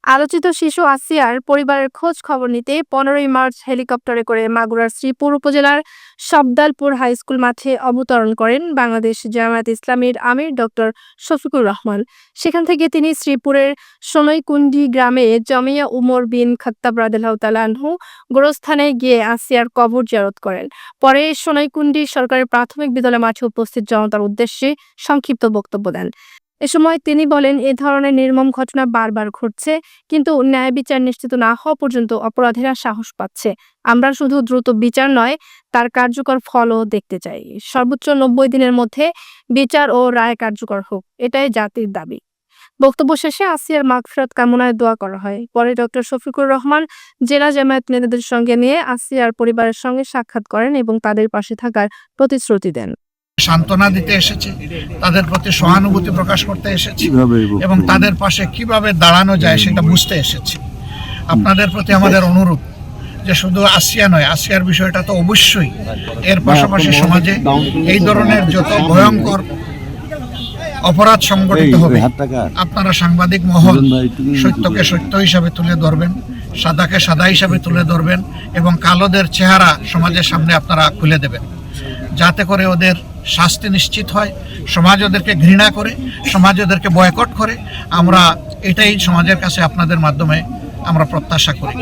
আলোচিত শিশু আসিয়ার পরিবারের খোঁজ খবর নিতে 15ই মার্চ হেলিকপ্টারে করে মাগুরার শ্রীপুর উপজেলার সবদালপুর হাইস্কুল মাঠে অবতরণ করেন বাংলাদেশ জামায়াতে ইসলামীর আমির ডক্টর শফিকুর রহমান। সেখান থেকে তিনি শ্রীপুরের সোনাইকুণ্ডি গ্রামে জমিয়া উমর বিন খাত্তাব রাদিয়াল্লাহু তাআলা আনহু গোরস্থানে গিয়ে আসিয়ার কবর জিয়ারত করেন। পরে সোনাইকুণ্ডি সরকারি প্রাথমিক বিদ্যালয় মাঠে উপস্থিত জনতার উদ্দেশ্যে সংক্ষিপ্ত বক্তব্য দেন। এ সময় তিনি বলেন, এ ধরনের নির্মম ঘটনা বারবার ঘটছে, কিন্তু ন্যায় বিচার নিশ্চিত না হওয়া পর্যন্ত অপরাধীরা সাহস পাচ্ছে। আমরা শুধু দ্রুত বিচার নয়, তার কার্যকর ফলও দেখতে চাই। সর্বোচ্চ 90 দিনের মধ্যে বিচার ও রায় কার্যকর হোক, এটাই জাতির দাবি। বক্তব্য শেষে আসিয়ার মাগফিরাত কামনায় দোয়া করা হয়। পরে ডক্টর শফিকুর রহমান জেলা জামায়াত নেতাদের সঙ্গে নিয়ে আসিয়ার পরিবারের সঙ্গে সাক্ষাৎ করেন এবং তাদের পাশে থাকার প্রতিশ্রুতি দেন। সান্ত্বনা দিতে এসেছি, তাদের প্রতি সহানুভূতি প্রকাশ করতে এসেছি এবং তাদের পাশে কিভাবে দাঁড়ানো যায় সেটা বুঝতে এসেছি। আপনাদের প্রতি আমাদের অনুরোধ যে শুধু আসিয়া নয়, আসিয়ার বিষয়টা তো অবশ্যই, এর পাশাপাশি সমাজে এই ধরনের যত ভয়ঙ্কর অপরাধ সংগঠিত হবে, আপনারা সাংবাদিক মহল সত্যকে সত্য হিসাবে তুলে ধরবেন, সাদাকে সাদা হিসাবে তুলে ধরবেন এবং কালোদের চেহারা সমাজের সামনে আপনারা খুলে দেবেন, যাতে করে ওদের শাস্তি নিশ্চিত হয়। সমাজ ওদেরকে ঘৃণা করে, সমাজ ওদেরকে বয়কট করে। আমরা এটাই সমাজের কাছে আপনাদের মাধ্যমে আমরা প্রত্যাশা করি।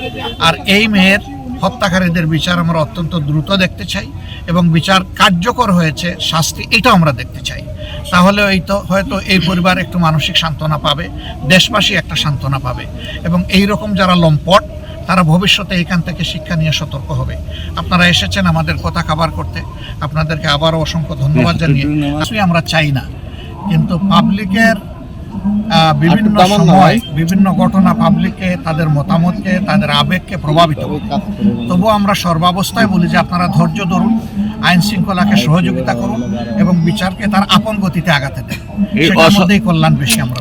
আর এই মেয়ের হত্যাকারীদের বিচার আমরা অত্যন্ত দ্রুত দেখতে চাই এবং বিচার কার্যকর হয়েছে, শাস্তি এটাও আমরা দেখতে চাই। তাহলে হয়তো এই পরিবার একটু মানসিক সান্ত্বনা পাবে, দেশবাসী একটা সান্ত্বনা পাবে এবং এই রকম যারা লম্পট তারা ভবিষ্যতে এখান থেকে শিক্ষা নিয়ে সতর্ক হবে। আপনারা এসেছেন আমাদের কথা কাভার করতে, আপনাদেরকে আবারও অসংখ্য ধন্যবাদ জানিয়ে আসলে আমরা চাই না, কিন্তু পাবলিকের বিভিন্ন সময় বিভিন্ন ঘটনা পাবলিককে, তাদের মতামতকে, তাদের আবেগকে প্রভাবিত করে। তবুও আমরা সর্বাবস্থায় বলি যে আপনারা ধৈর্য ধরুন, আইন শৃঙ্খলাকে সহযোগিতা করুন এবং বিচারকে তার আপন গতিতে আগাতে দেন, সেটার মধ্যেই কল্যাণ বেশি আমরা